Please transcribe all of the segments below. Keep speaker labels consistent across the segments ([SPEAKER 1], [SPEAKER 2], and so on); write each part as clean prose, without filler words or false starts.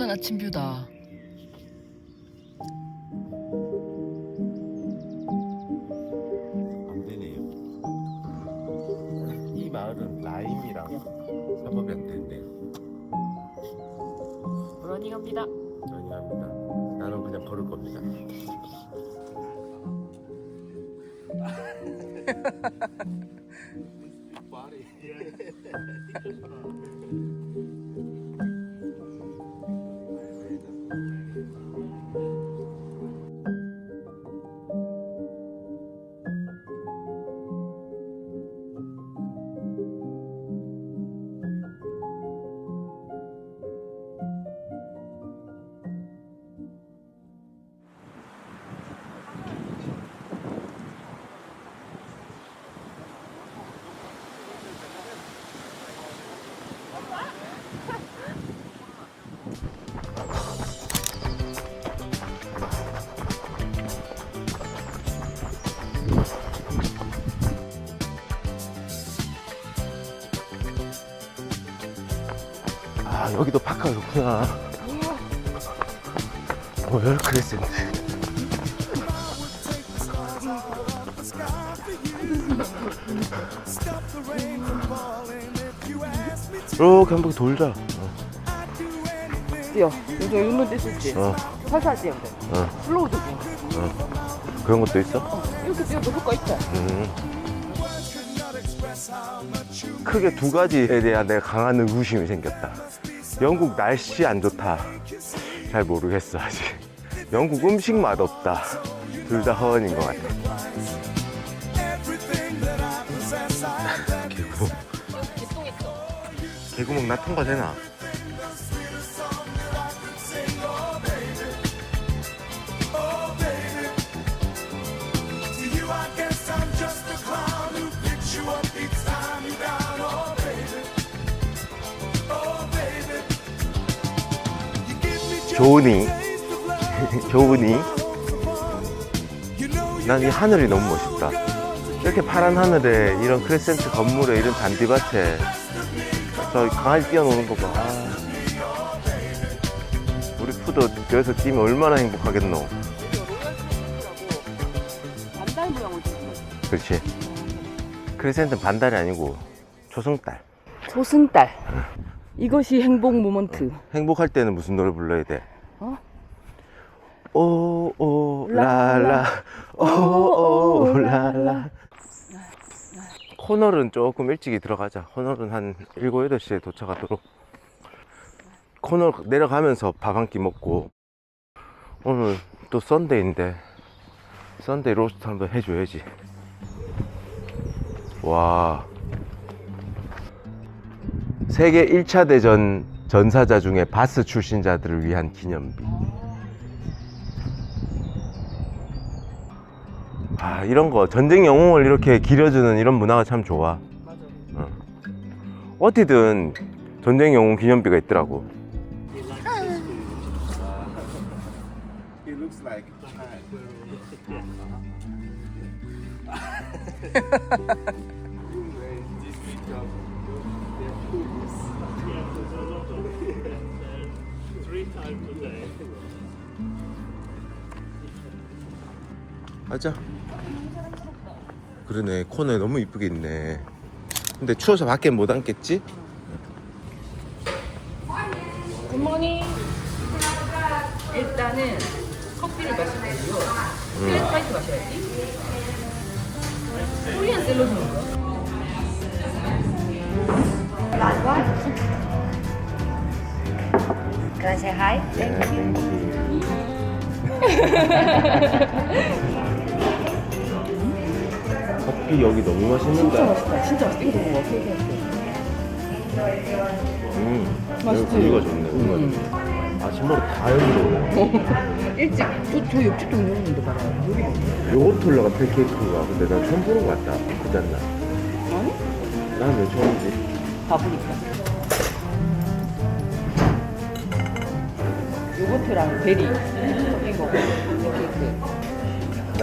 [SPEAKER 1] 행복한 아침 뷰다.
[SPEAKER 2] 안 되네요. 이 마을은 라임이랑 협업이 안 된대요.
[SPEAKER 1] 러닝합니다.
[SPEAKER 2] 아니랍니다. 나는 그냥 걸을 겁니다. 아, 여기도 파크가 좋구나. 로열 크레센트. 이렇게 한 바퀴 돌자.
[SPEAKER 1] 뛰어. 요즘 이런 데 있었지? 살살 뛰어야 돼. 슬로우 조깅.
[SPEAKER 2] 그런 것도 있어?
[SPEAKER 1] 이렇게 뛰어도 효과 있다.
[SPEAKER 2] 크게 두 가지에 대한 내가 강한 의구심이 생겼다. 영국 날씨 안 좋다. 잘 모르겠어 아직. 영국 음식 맛없다. 둘 다 허언인 것 같아. 개구멍 나 통과되나? 좋으니? 좋으니? 난 이 하늘이 너무 멋있다. 이렇게 파란 하늘에 이런 크레센트 건물에 이런 잔디밭에 저 강아지 뛰어노는 거 봐. 우리 푸도 여기서 뛰면 얼마나 행복하겠노.
[SPEAKER 1] 로열 크레센트라고 반달 모양을 줬어.
[SPEAKER 2] 그렇지. 크레센트는 반달이 아니고 초승달.
[SPEAKER 1] 초승달. 이것이 행복 모먼트.
[SPEAKER 2] 행복할 때는 무슨 노래 불러야 돼?
[SPEAKER 1] 어?
[SPEAKER 2] 오오 라라 오오 라라. 코널은 조금 일찍이 들어가자. 코널은 한 7, 8시에 도착하도록. 코널 내려가면서 밥 한 끼 먹고. 오늘 또 썬데이인데 썬데이 로스트 한번 해줘야지. 와, 세계 1차 대전 전사자 중에 바스 출신자들을 위한 기념비. 아, 이런 거 전쟁 영웅을 이렇게 기려주는 이런 문화가 참 좋아.
[SPEAKER 1] 맞아.
[SPEAKER 2] 어디든 전쟁 영웅 기념비가 있더라고. 맞아. 그러네. 코너에 너무 이쁘게 있네. 근데 추워서 밖에 못 앉겠지?
[SPEAKER 1] 굿모닝. 일단은 커피를 마실 거고요. 플랫 화이트 마셔야지. 코리안 샐러드 먹어.
[SPEAKER 3] Can I say hi?
[SPEAKER 2] 커피 여기 너무 맛있는데.
[SPEAKER 1] 진짜 맛있다. 진짜 맛있다. 이거 먹어. 맛있지?
[SPEAKER 2] 우유가 좋네. 아침마다 다 여기로.
[SPEAKER 1] 일찍 저 옆집도 운영하는데 봐라. 여기
[SPEAKER 2] 요거트 올라간 팬케이크가 근데 난 처음 보는 것 같다. 그지 않나?
[SPEAKER 1] 아니?
[SPEAKER 2] 난 왜 처음이지?
[SPEAKER 1] 바보니까. 요거트랑 베리 섞인 거. 케이크.
[SPEAKER 2] 나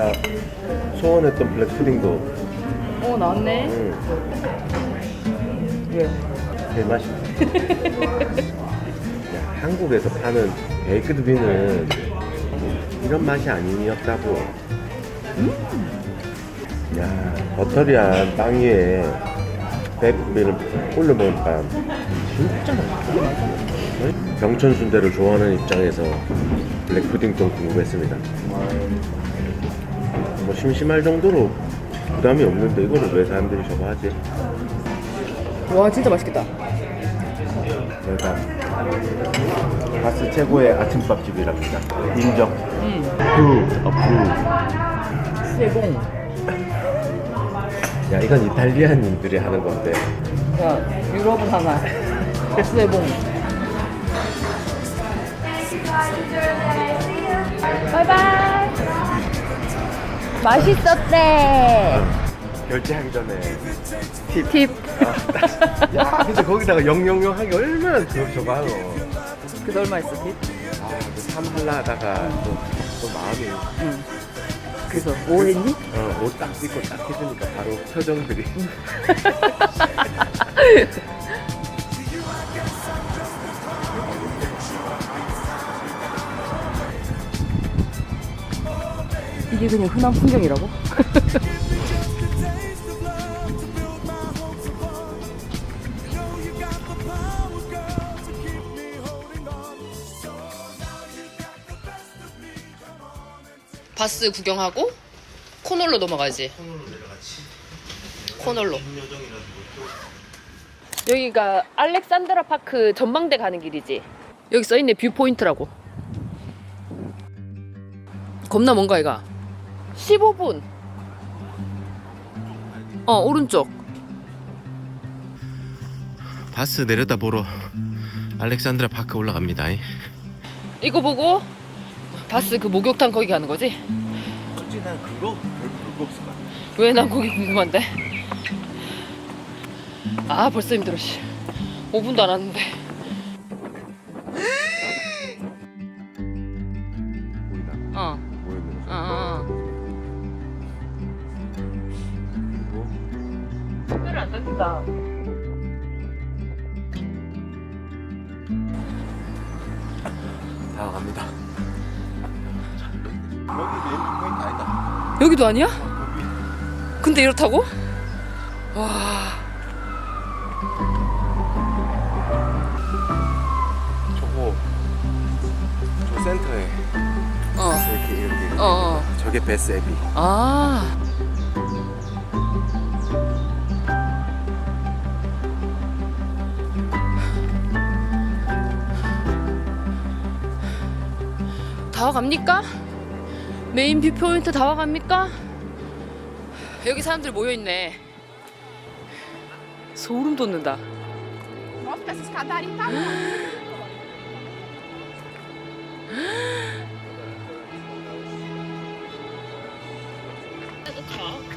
[SPEAKER 2] 소원했던 블랙 푸딩도.
[SPEAKER 1] 나왔네. 왜?
[SPEAKER 2] 제일 맛있어. 야, 한국에서 파는 베이크드 빈은 이런 맛이 아니었다고. 야, 버터리한 빵 위에 베이크드 빈을 올려 먹으니까 진짜 맛있다. 병천 순대를 좋아하는 입장에서 블랙푸딩 좀 궁금했습니다. 뭐 심심할 정도로 부담이 없는데 이거를 왜 사람들이 저거 하지?
[SPEAKER 1] 와 진짜 맛있겠다.
[SPEAKER 2] 여기가 바스 최고의 아침밥집이랍니다. 인정.
[SPEAKER 1] 세봉.
[SPEAKER 2] 야, 이건 이탈리아인들이 하는 건데.
[SPEAKER 1] 야 유럽은 하나. 세봉. 바이바이. 맛있었대.
[SPEAKER 2] 결제하기 전에
[SPEAKER 1] 팁.
[SPEAKER 2] 야, 근데 거기다가 000 하기 얼마나 저거 하노.
[SPEAKER 1] 그래서 얼마 있어 팁?
[SPEAKER 2] 아, 참 하려 하다가 또 마음이.
[SPEAKER 1] 응. 그래서 뭐 했니?
[SPEAKER 2] 옷 딱 입고 딱 해주니까 바로 표정들이.
[SPEAKER 1] 이게 그냥 흔한 풍경이라고? 바스 구경하고 코널로 넘어가지. 코널로. 여기가 알렉산드라 파크 전망대 가는 길이지. 여기 써있네 뷰포인트라고. 겁나 뭔가 이가 15분. 오른쪽.
[SPEAKER 2] 바스 내려다 보러 알렉산드라 파크 올라갑니다.
[SPEAKER 1] 이거 보고 바스 그 목욕탕 거기 가는 거지?
[SPEAKER 2] 솔직히 난 그거 별거 없을 것 같아.
[SPEAKER 1] 왜 난 거기 궁금한데? 아 벌써 힘들어 씨. 5분도 안 왔는데.
[SPEAKER 2] 보이나? 보이는 거.
[SPEAKER 1] 특별히 안 뜯긴다.
[SPEAKER 2] 다 갑니다. 여기도 뷰포인트 아니다.
[SPEAKER 1] 여기도 아니야? 근데 이렇다고? 와.
[SPEAKER 2] 저 센터에 이렇게 저게 베스 앱이.
[SPEAKER 1] 아. 다 와갑니까? 메인 뷰포인트 다 와갑니까? 여기 사람들 모여있네. 소름 돋는다.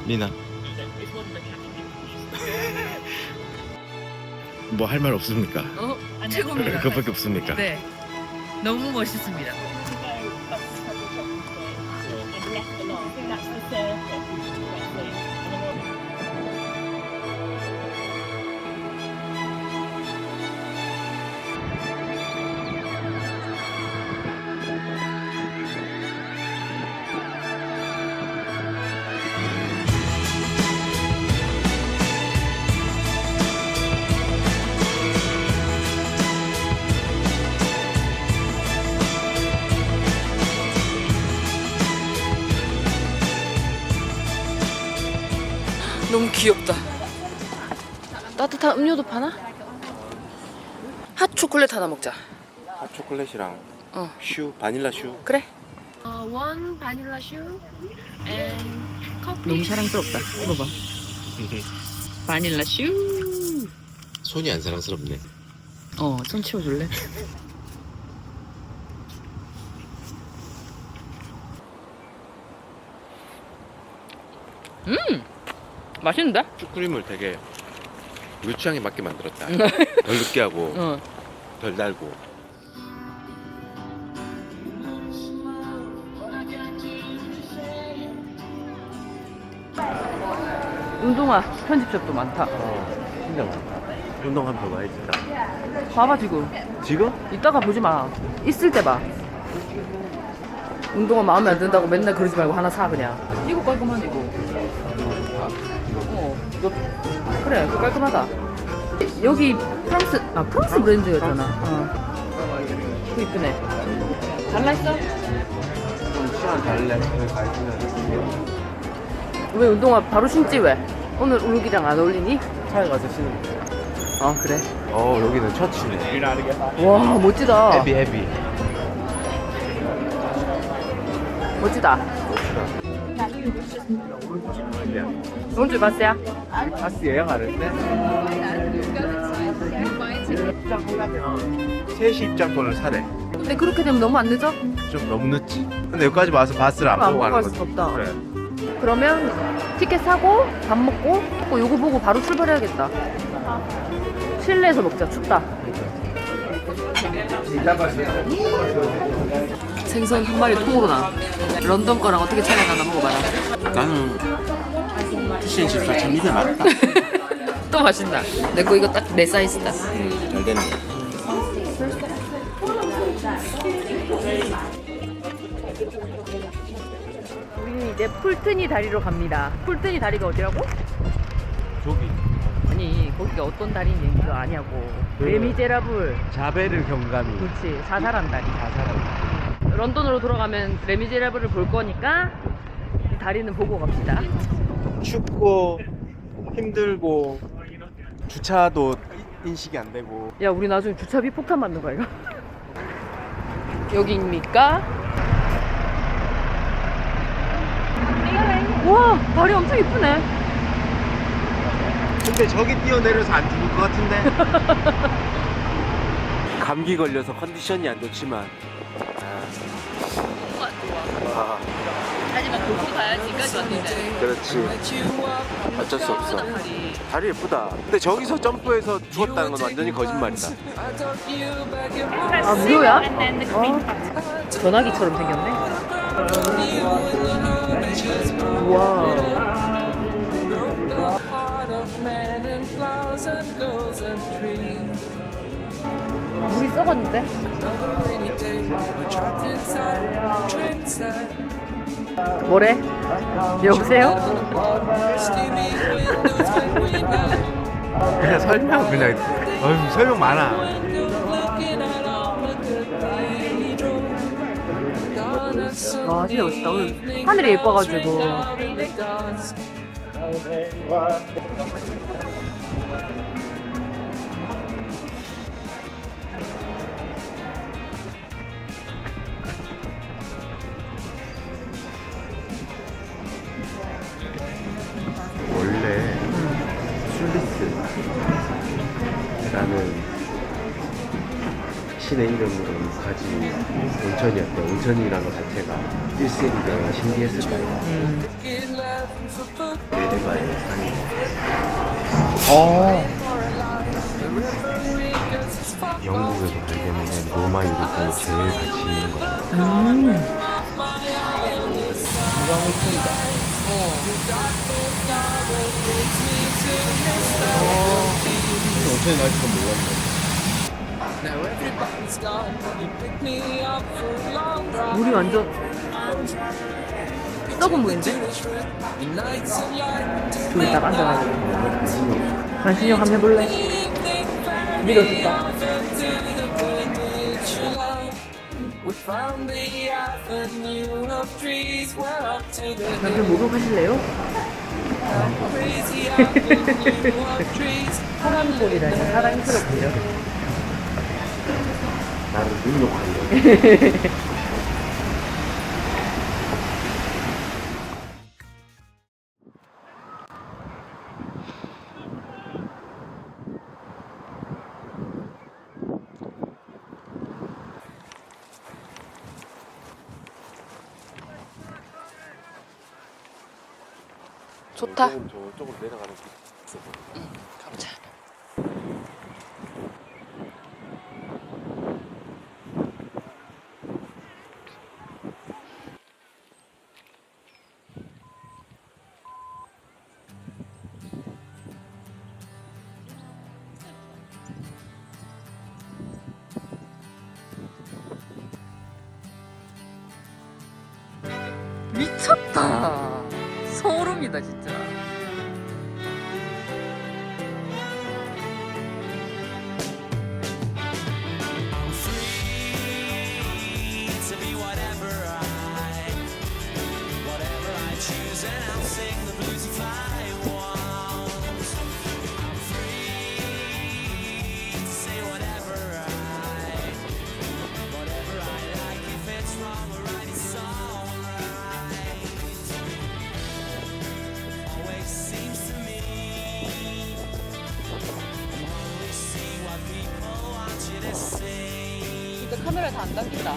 [SPEAKER 2] 미나. 뭐 할 말 없습니까?
[SPEAKER 1] 최고입니다.
[SPEAKER 2] 그것밖에 없습니까?
[SPEAKER 1] 네. 너무 멋있습니다. 너무 귀엽다. 따뜻한 음료도 파나? 핫 초콜릿 하나 먹자.
[SPEAKER 2] 핫 초콜릿이랑
[SPEAKER 1] 어.
[SPEAKER 2] 슈, 바닐라 슈.
[SPEAKER 1] 그래.
[SPEAKER 3] One vanilla shoe and coffee.
[SPEAKER 1] 너무 사랑스럽다. 이거 봐. 바닐라 슈.
[SPEAKER 2] 손이 안 사랑스럽네.
[SPEAKER 1] 손 치워줄래? 맛있는데?
[SPEAKER 2] 슈크림을 되게 우리 취향에 맞게 만들었다. 덜 느끼하고 덜 달고.
[SPEAKER 1] 운동화 편집샵도 많다.
[SPEAKER 2] 진짜 많다. 운동하면 더 많이 진다.
[SPEAKER 1] 봐봐 지금.
[SPEAKER 2] 지금?
[SPEAKER 1] 이따가 보지 마. 있을 때 봐. 운동화 마음에 안 든다고 맨날 그러지 말고 하나 사 그냥. 이거 깔끔하네 이거. 이거 그래 이거 깔끔하다. 여기 프랑스 브랜드였잖아. 이거 이쁘네. 잘라있어?
[SPEAKER 2] 좀 시간 달래. 여기 가 있으면
[SPEAKER 1] 왜 운동화 바로 신지 왜? 오늘 룩이랑 안 어울리니?
[SPEAKER 2] 차에 가서 신으면 돼.
[SPEAKER 1] 아 그래?
[SPEAKER 2] 여기는 처치네.
[SPEAKER 1] 와 멋지다.
[SPEAKER 2] 헤비.
[SPEAKER 1] 멋지다. 언제 봤어요?
[SPEAKER 2] 바스 예약 안 했네? 입장하려면 3시 입장권을 사래.
[SPEAKER 1] 근데 그렇게 되면 너무 안 늦어?
[SPEAKER 2] 좀 너무 늦지? 근데 여기까지 와서 바스를 안 보고 가는
[SPEAKER 1] 갈
[SPEAKER 2] 거지.
[SPEAKER 1] 수가 없다.
[SPEAKER 2] 그래.
[SPEAKER 1] 그러면 티켓 사고 밥 먹고 또 요거 보고 바로 출발해야겠다. 실내에서 먹자. 춥다. 생선 한 마리 통으로 나. 런던 거랑 어떻게 차이가 나나 먹어봐라.
[SPEAKER 2] 나는 피쉬앤칩스 참 입에 맞다.
[SPEAKER 1] 또 맛있다. 내 거 이거 딱 내 사이즈다.
[SPEAKER 2] 잘 됐네.
[SPEAKER 1] 우리는 이제 풀트니 다리로 갑니다. 풀트니 다리가 어디라고?
[SPEAKER 2] 저기
[SPEAKER 1] 아니 거기가 어떤 다리인지 그거 아냐고. 레미제라블.
[SPEAKER 2] 자베르 경감이
[SPEAKER 1] 그렇지. 사사란 다리.
[SPEAKER 2] 자살한.
[SPEAKER 1] 런던으로 돌아가면 레미제라블을 볼 거니까 이 다리는 보고 갑시다.
[SPEAKER 2] 춥고 힘들고 주차도 인식이 안 되고.
[SPEAKER 1] 야 우리 나중에 주차비 폭탄 맞는 거야 이거. 여기입니까? 와 다리 엄청 이쁘네.
[SPEAKER 2] 근데 저기 뛰어내려서 안 죽을 것 같은데? 감기 걸려서 컨디션이 안 좋지만
[SPEAKER 1] 하지만 도구 가야지까지 왔는데.
[SPEAKER 2] 그렇지. 어쩔 수 없어. 다리 예쁘다. 근데 저기서 점프해서 죽었다는 건 완전히 거짓말이다.
[SPEAKER 1] 아 무료야? 전화기처럼 생겼네. 우와. 물이 썩었는데? 뭐래? 여보세요?
[SPEAKER 2] 그냥 설명 그냥 설명 많아.
[SPEAKER 1] 와 진짜 멋있다. 오늘 하늘이 예뻐가지고.
[SPEAKER 2] 원래 술리스라는 신의 이름으로 가진 온천이었대. 온천이라는 것 자체가 일생이가 신기했을 거예요. 네네바의 산이. 영국에서 발견된 로마 유적들이 제일 같이 있는 거예요. 온천이 날지 건 몰랐네.
[SPEAKER 1] 물이 완전 썩은 물인데? 저기 딱 앉아가지고 반신욕 한번 해볼래? 믿어줄까? 남편 목욕하실래요? 사랑골이라니 사랑스럽군요.
[SPEAKER 2] 나를 능욕하려고.
[SPEAKER 1] 좋다.
[SPEAKER 2] 저쪽으로 내려가는 길 있어.
[SPEAKER 1] 가보자. 소름이다 진짜. 진짜 카메라에 다 안 담긴다.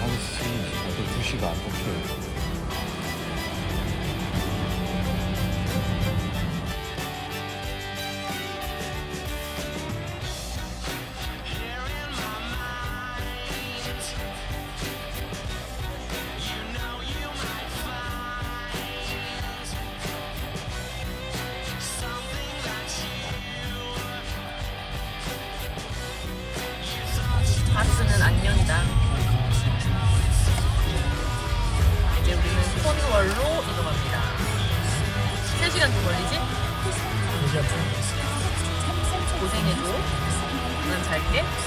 [SPEAKER 2] 아저씨 2시가 안 뽑혀요.
[SPEAKER 1] 바스는 안녕이다. 이제 우리는 코니월로 이동합니다. 3시간 좀 걸리지? 고생해줘. 난 잘게.